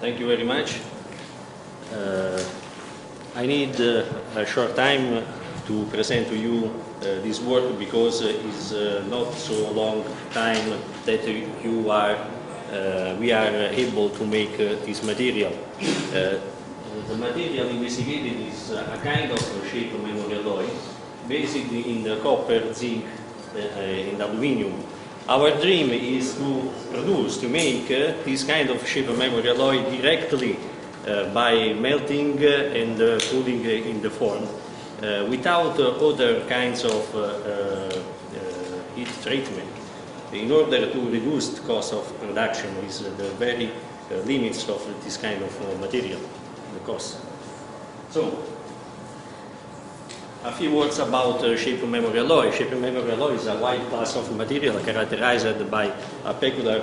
Thank you very much. I need a short time to present to you this work because it's not so long time that we are able to make this material. The material investigated is a kind of shape memory alloy, basically in the copper, zinc, and aluminium. Our dream is to make this kind of shape memory alloy directly by melting and cooling in the form, without other kinds of heat treatment, in order to reduce the cost of production. Is the very limits of this kind of material, the cost. So, a few words about shape memory alloy. Shape memory alloy is a wide class of material characterized by a peculiar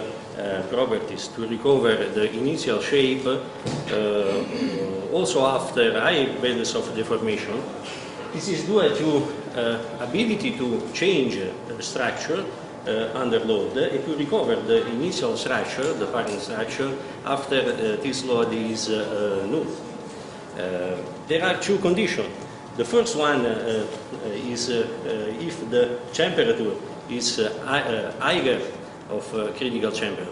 properties to recover the initial shape also after high values of deformation. This is due to ability to change the structure under load and to recover the initial structure, the parent structure, after this load is null. There are two conditions. The first one is if the temperature is higher of critical temperature.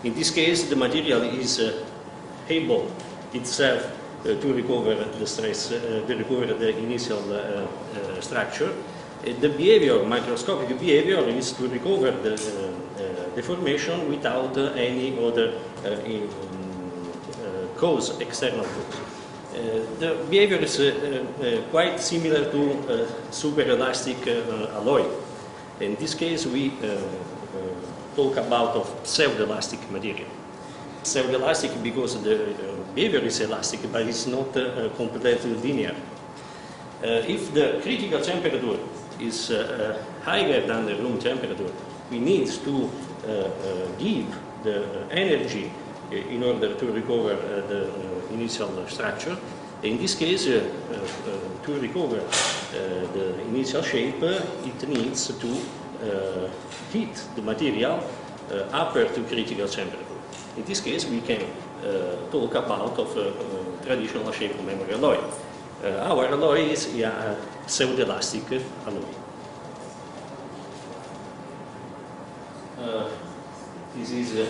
In this case, the material is able itself to recover the stress, to recover the initial structure. The behavior, microscopic behavior, is to recover the deformation without any other cause, external cause. The behavior is quite similar to superelastic alloy. In this case, we talk about of pseudoelastic material. Pseudoelastic because the behavior is elastic, but it's not completely linear. If the critical temperature is higher than the room temperature, we need to give the energy in order to recover the initial structure. In this case, to recover the initial shape, it needs to heat the material upper to critical temperature. In this case, we can talk about of traditional shape memory alloy. Our alloy is a pseudoelastic alloy. This is a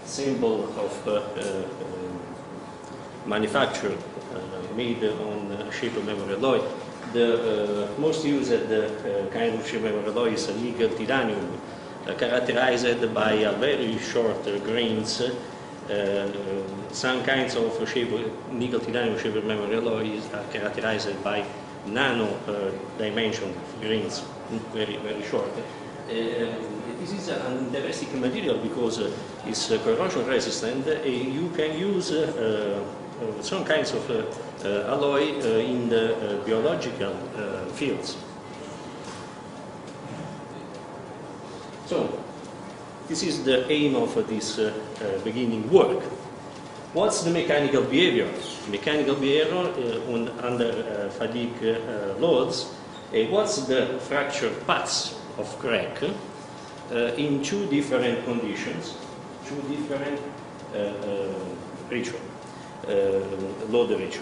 symbol of manufacture made on shape memory alloy. The most used kind of shape memory alloy is nickel titanium, characterized by a very short grains. Some kinds of nickel titanium shape memory alloys are characterized by nano dimension grains, very short. This is an interesting material because it's corrosion resistant. You can use some kinds of alloy in the biological fields. So, this is the aim of this beginning work. What's the mechanical behavior? Mechanical behavior under fatigue loads. What's the fracture paths of crack in two different conditions, two different load ratio.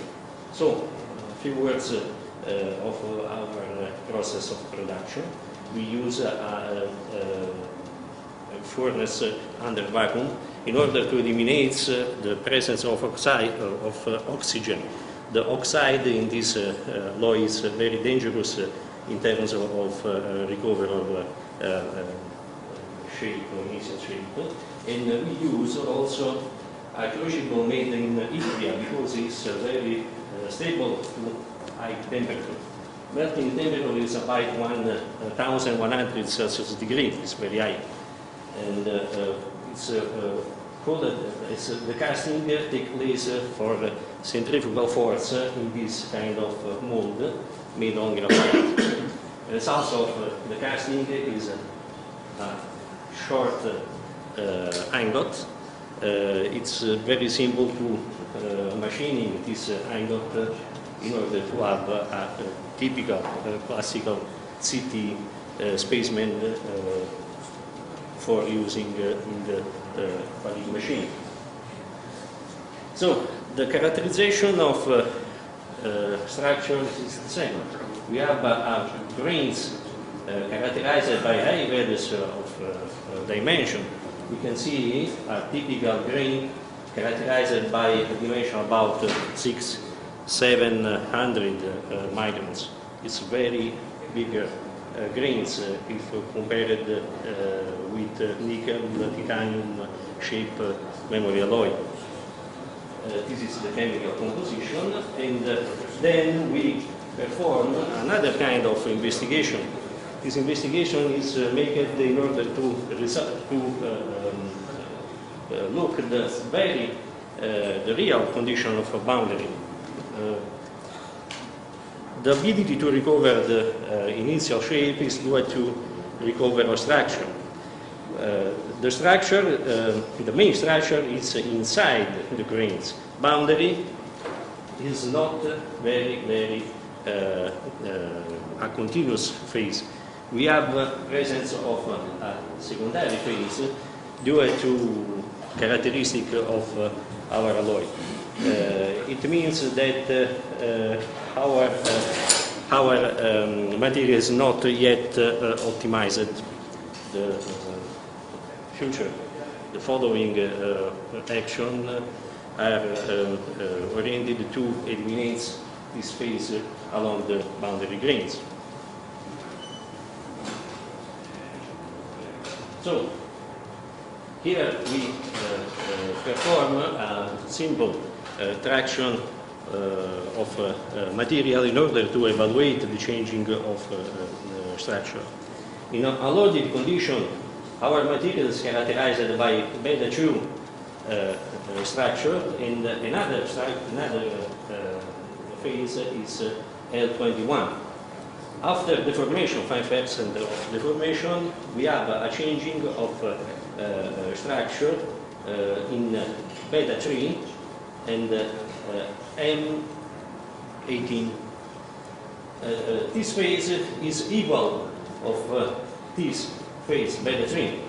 So, a few words of our process of production. We use a furnace under vacuum in order to eliminate the presence of oxygen. The oxide in this alloy is very dangerous in terms of recovery of shape, initial shape. And we use also a crucible made in Italy because it's very stable to high temperature. Melting temperature is about 1,100 Celsius degree. It's very high, and it's called the casting takes place for centrifugal force in this kind of mold made on graphite. The result of the casting is a short ingot. It's very simple to machining this ingot in order to have a typical classical CT spaceman for using in the fatigue machine. So the characterization of structures is the same. We have grains characterized by high values of dimension. We can see a typical grain characterized by a dimension about 600-700 microns. It's very bigger grains if compared with nickel, titanium shape memory alloy. This is the chemical composition, and then we perform another kind of investigation. This investigation is made in order to look at the real condition of a boundary. The ability to recover the initial shape is due to recover a structure. The structure, the main structure is inside the grains. Boundary is not very a continuous phase. We have presence of a secondary phase due to characteristic of our alloy. It means that our material is not yet optimized. The future, the following action are oriented to eliminate this phase along the boundary grains. So here we perform a simple traction of material in order to evaluate the changing of structure. In a loaded condition, our material is characterized by beta 2 structure, and another phase is L21. After deformation, 5% of deformation, we have a changing of structure in beta 3 and M18. This phase is equal of this phase, beta 3.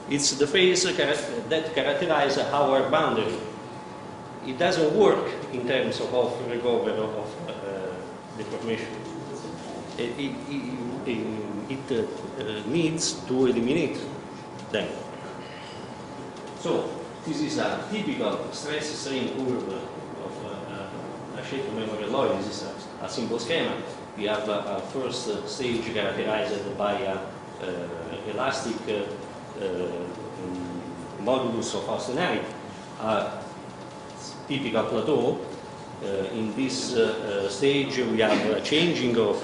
It's the phase that characterizes our boundary. It doesn't work in terms of recovery of deformation. It needs to eliminate them. So this is a typical stress strain curve of a shape memory alloy. This is a simple schema. We have a first stage characterized by a elastic modulus of austenite, a typical plateau. In this stage we have a changing of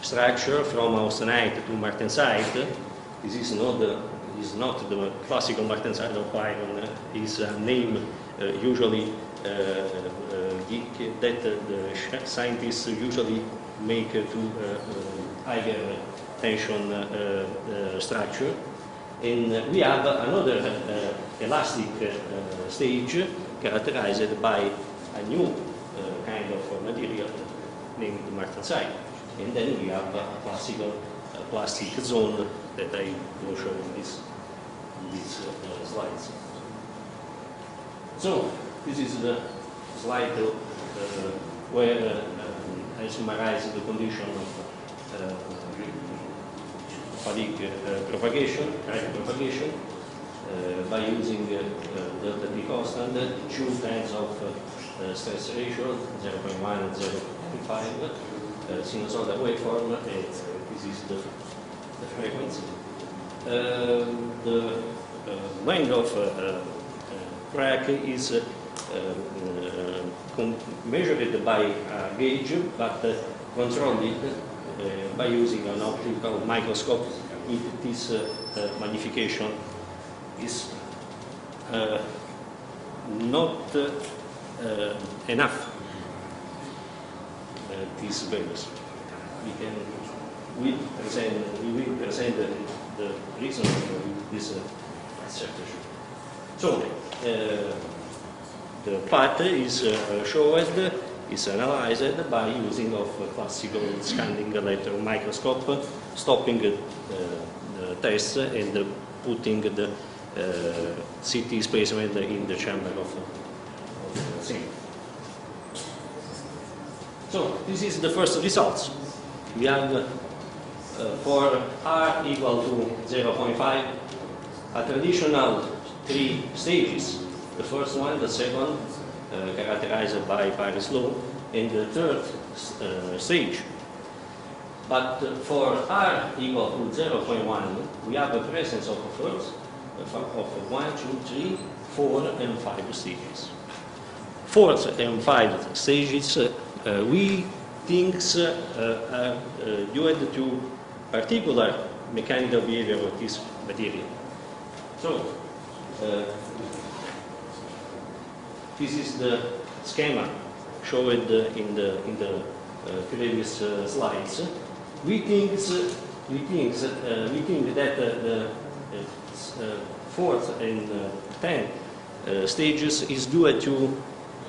structure from austenite to martensite. This is not the classical martensite of iron. Is a name usually that the scientists usually make to higher tension structure. And we have another elastic stage characterized by a new kind of material named martensite. And then we have a classical plastic zone that I will show in these slides. So this is the slide where I summarize the condition of fatigue propagation, current propagation, by using delta T constant, two kinds of stress ratio, 0.1 and 0.5, sinusoidal waveform, and this is the frequency. The length of crack is measured by a gauge, but controlled by using an optical microscope. If this magnification is not enough, these values. We will present the reason for this assertion. So the path is showed, is analyzed by using of classical scanning electron microscope, stopping the test and putting the CT specimen in the chamber of So this is the first results. We have for R equal to 0.5 a traditional 3 stages. The first one, the second, characterized by Paris law, and the third stage. But for R equal to 0.1, we have the presence of a first of 1, 2, 3, 4, and 5 stages. Fourth and 5 stages, we think are due to particular mechanical behavior of this material. So, this is the schema showed in the previous slides. We think that the fourth and 10 stages is due to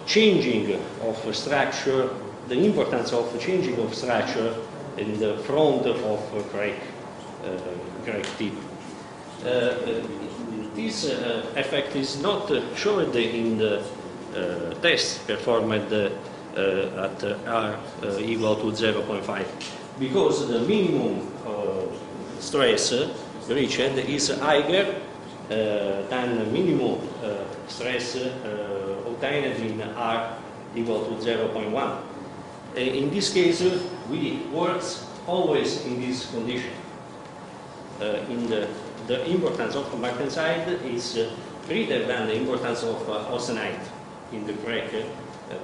changing of structure, the importance of changing of structure in the front of crack tip. This effect is not shown in the test performed at R equal to 0.5 because the minimum stress reached is higher than the minimum stress obtained in R equal to 0.1. In this case, we work always in this condition. The importance of martensite is greater than the importance of austenite in the crack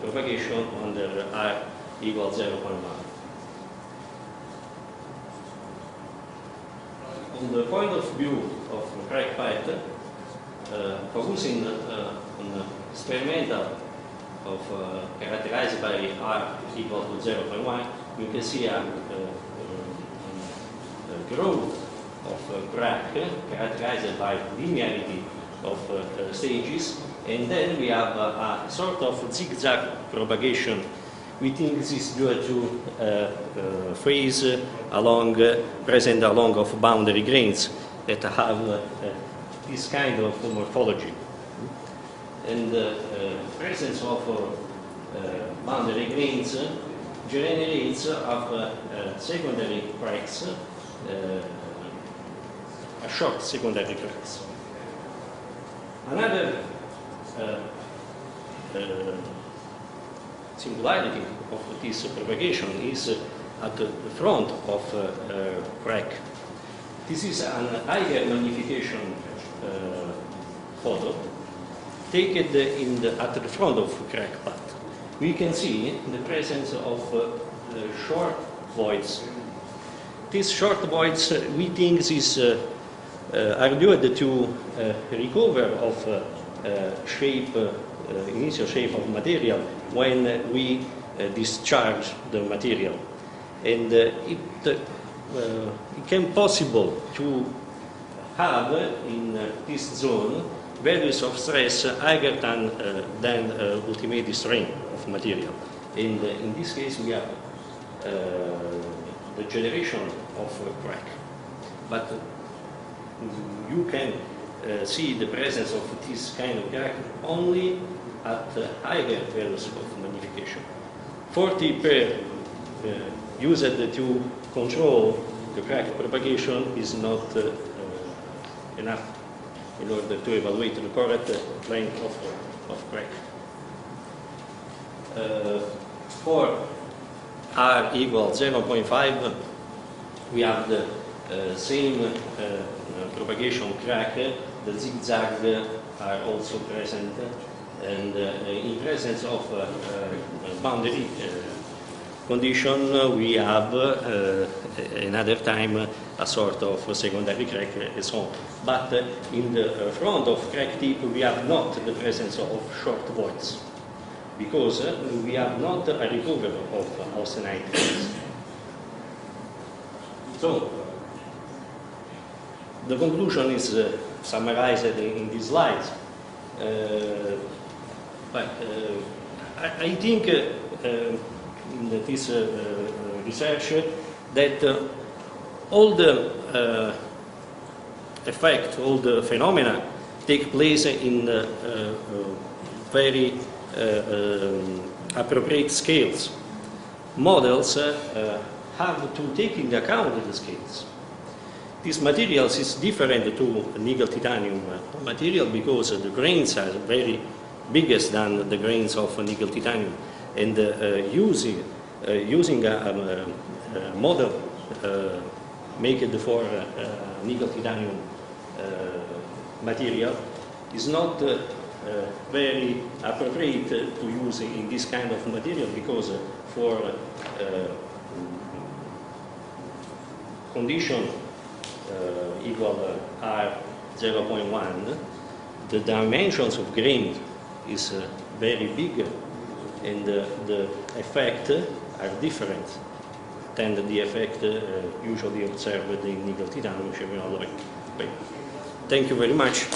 propagation under R equal 0.1. On the point of view of crack path, focusing on experimental of characterized by R equal to 0.1, you can see a growth of crack characterized by linearity of stages, and then we have a sort of zigzag propagation. We think this is due to phase present along of boundary grains that have this kind of morphology. And the presence of boundary grains generates of secondary cracks, a short secondary cracks. Another singularity of this propagation is at the front of crack. This is an higher magnification photo taken at the front of crack path. We can see the presence of short voids. These short voids, we think, are due to recover of shape, initial shape of material when we discharge the material, and it became possible to have in this zone values of stress higher than ultimate strain of material. And in this case, we have the generation of crack. But you can see the presence of this kind of crack only at higher values of magnification. 40 per used to control the crack propagation is not enough in order to evaluate the correct length of crack. For R equal 0.5, we have the same propagation crack. The zigzag are also present, and in presence of boundary condition, we have another time a sort of secondary crack and so on. But in the front of crack tip, we have not the presence of short voids, because we have not a recovery of austenite. So, the conclusion is summarized in these slides. But I think in this research that all the effect, all the phenomena take place in very appropriate scales. models have to take into account the scales. This material is different to nickel titanium material because the grains are very biggest than the grains of nickel titanium, and using a model made for nickel titanium material is not very appropriate to use in this kind of material, because for condition equal R0.1, the dimensions of grain is very big, and the effect are different than the effect usually observed in nickel titanium alloy. Thank you very much.